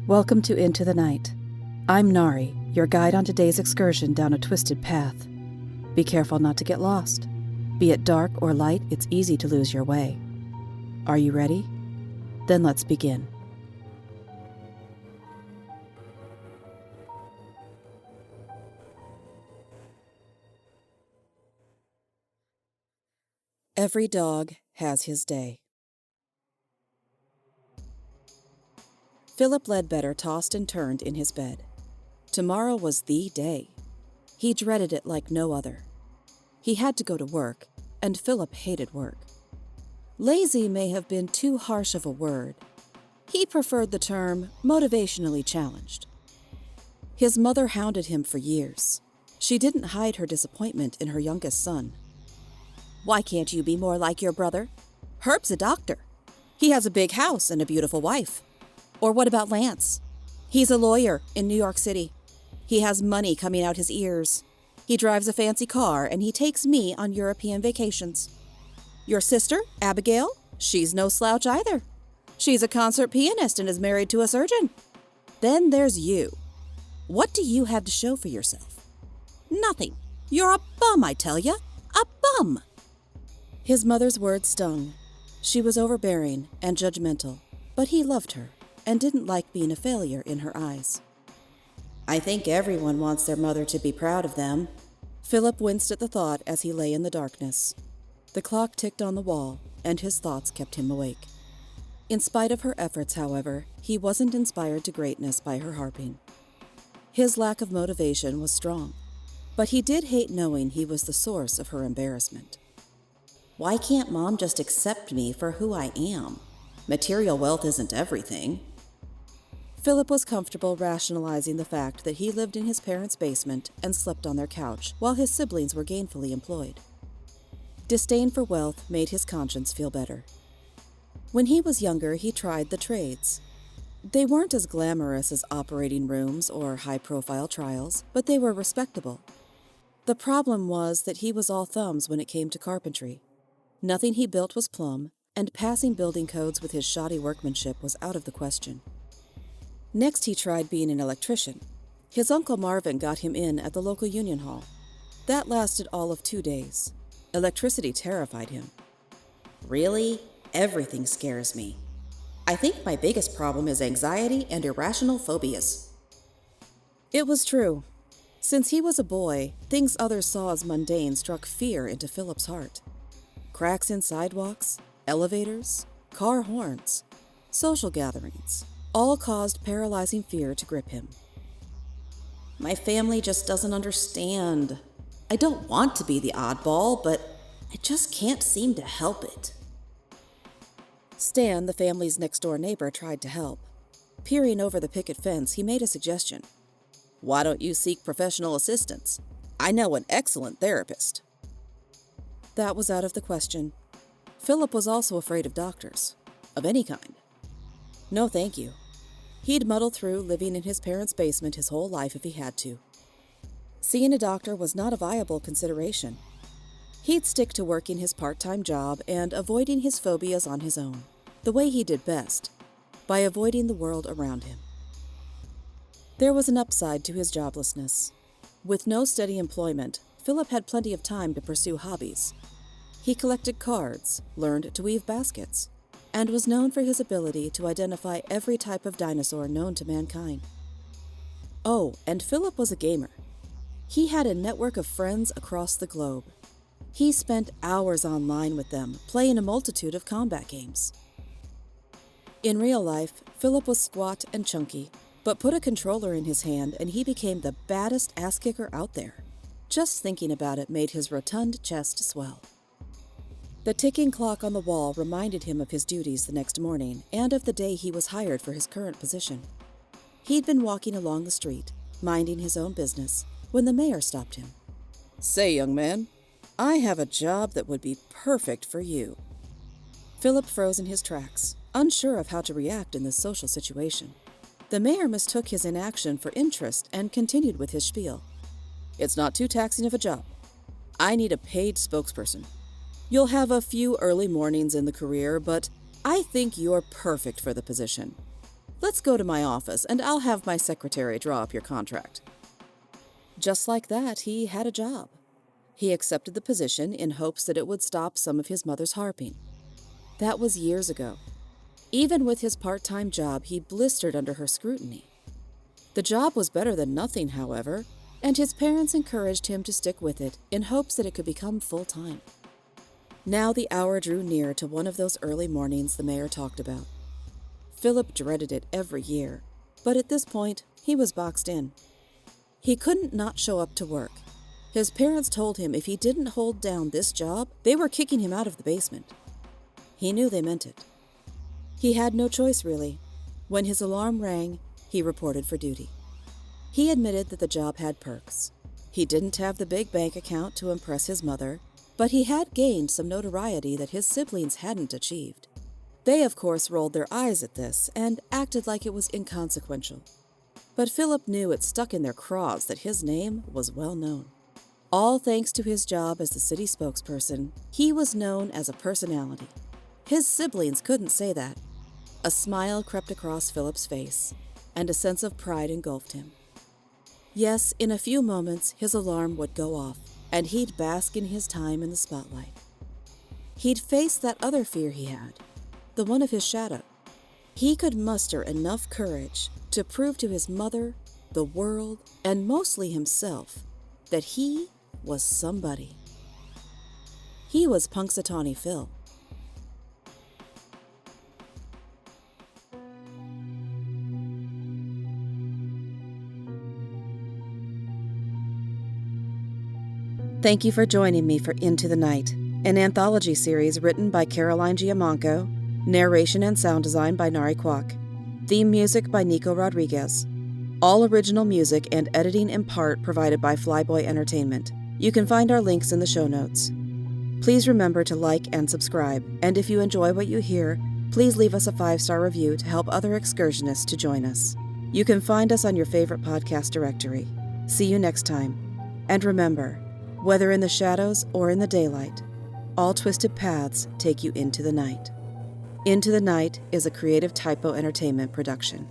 Welcome to Into the Night. I'm Nari, your guide on today's excursion down a twisted path. Be careful not to get lost. Be it dark or light, it's easy to lose your way. Are you ready? Then let's begin. Every dog has his day. Philip Ledbetter tossed and turned in his bed. Tomorrow was the day. He dreaded it like no other. He had to go to work, and Philip hated work. Lazy may have been too harsh of a word. He preferred the term motivationally challenged. His mother hounded him for years. She didn't hide her disappointment in her youngest son. "Why can't you be more like your brother? Herb's a doctor. He has a big house and a beautiful wife. Or what about Lance? He's a lawyer in New York City. He has money coming out his ears. He drives a fancy car and he takes me on European vacations. Your sister, Abigail, she's no slouch either. She's a concert pianist and is married to a surgeon. Then there's you. What do you have to show for yourself? Nothing. You're a bum, I tell ya. A bum." His mother's words stung. She was overbearing and judgmental, but he loved her and didn't like being a failure in her eyes. "I think everyone wants their mother to be proud of them." Philip winced at the thought as he lay in the darkness. The clock ticked on the wall, and his thoughts kept him awake. In spite of her efforts, however, he wasn't inspired to greatness by her harping. His lack of motivation was strong, but he did hate knowing he was the source of her embarrassment. "Why can't Mom just accept me for who I am? Material wealth isn't everything." Philip was comfortable rationalizing the fact that he lived in his parents' basement and slept on their couch while his siblings were gainfully employed. Disdain for wealth made his conscience feel better. When he was younger, he tried the trades. They weren't as glamorous as operating rooms or high-profile trials, but they were respectable. The problem was that he was all thumbs when it came to carpentry. Nothing he built was plumb, and passing building codes with his shoddy workmanship was out of the question. Next, he tried being an electrician. His Uncle Marvin got him in at the local union hall. That lasted all of 2 days. Electricity terrified him. "Really? Everything scares me. I think my biggest problem is anxiety and irrational phobias." It was true. Since he was a boy, things others saw as mundane struck fear into Philip's heart. Cracks in sidewalks, elevators, car horns, social gatherings, all caused paralyzing fear to grip him. "My family just doesn't understand. I don't want to be the oddball, but I just can't seem to help it." Stan, the family's next-door neighbor, tried to help. Peering over the picket fence, he made a suggestion. "Why don't you seek professional assistance? I know an excellent therapist." That was out of the question. Philip was also afraid of doctors, of any kind. No, thank you. He'd muddle through living in his parents' basement his whole life if he had to. Seeing a doctor was not a viable consideration. He'd stick to working his part-time job and avoiding his phobias on his own, the way he did best, by avoiding the world around him. There was an upside to his joblessness. With no steady employment, Philip had plenty of time to pursue hobbies. He collected cards, learned to weave baskets, and was known for his ability to identify every type of dinosaur known to mankind. Oh, and Philip was a gamer. He had a network of friends across the globe. He spent hours online with them, playing a multitude of combat games. In real life, Philip was squat and chunky, but put a controller in his hand and he became the baddest ass-kicker out there. Just thinking about it made his rotund chest swell. The ticking clock on the wall reminded him of his duties the next morning and of the day he was hired for his current position. He'd been walking along the street, minding his own business, when the mayor stopped him. "Say, young man, I have a job that would be perfect for you." Philip froze in his tracks, unsure of how to react in this social situation. The mayor mistook his inaction for interest and continued with his spiel. "It's not too taxing of a job. I need a paid spokesperson. You'll have a few early mornings in the career, but I think you're perfect for the position. Let's go to my office and I'll have my secretary draw up your contract." Just like that, he had a job. He accepted the position in hopes that it would stop some of his mother's harping. That was years ago. Even with his part-time job, he blistered under her scrutiny. The job was better than nothing, however, and his parents encouraged him to stick with it in hopes that it could become full-time. Now the hour drew near to one of those early mornings the mayor talked about. Philip dreaded it every year, but at this point, he was boxed in. He couldn't not show up to work. His parents told him if he didn't hold down this job, they were kicking him out of the basement. He knew they meant it. He had no choice, really. When his alarm rang, he reported for duty. He admitted that the job had perks. He didn't have the big bank account to impress his mother, but he had gained some notoriety that his siblings hadn't achieved. They, of course, rolled their eyes at this and acted like it was inconsequential. But Philip knew it stuck in their craws that his name was well known. All thanks to his job as the city spokesperson, he was known as a personality. His siblings couldn't say that. A smile crept across Philip's face, and a sense of pride engulfed him. Yes, in a few moments, his alarm would go off, and he'd bask in his time in the spotlight. He'd face that other fear he had, the one of his shadow. He could muster enough courage to prove to his mother, the world, and mostly himself, that he was somebody. He was Punxsutawney Phil. Thank you for joining me for Into the Night, an anthology series written by Caroline Giammanco, narration and sound design by Nari Kwak, theme music by Nico Rodriguez. All original music and editing in part provided by Flyboy Entertainment. You can find our links in the show notes. Please remember to like and subscribe, and if you enjoy what you hear, please leave us a 5-star review to help other excursionists to join us. You can find us on your favorite podcast directory. See you next time. And remember, whether in the shadows or in the daylight, all twisted paths take you into the night. Into the Night is a Creative Typo Entertainment production.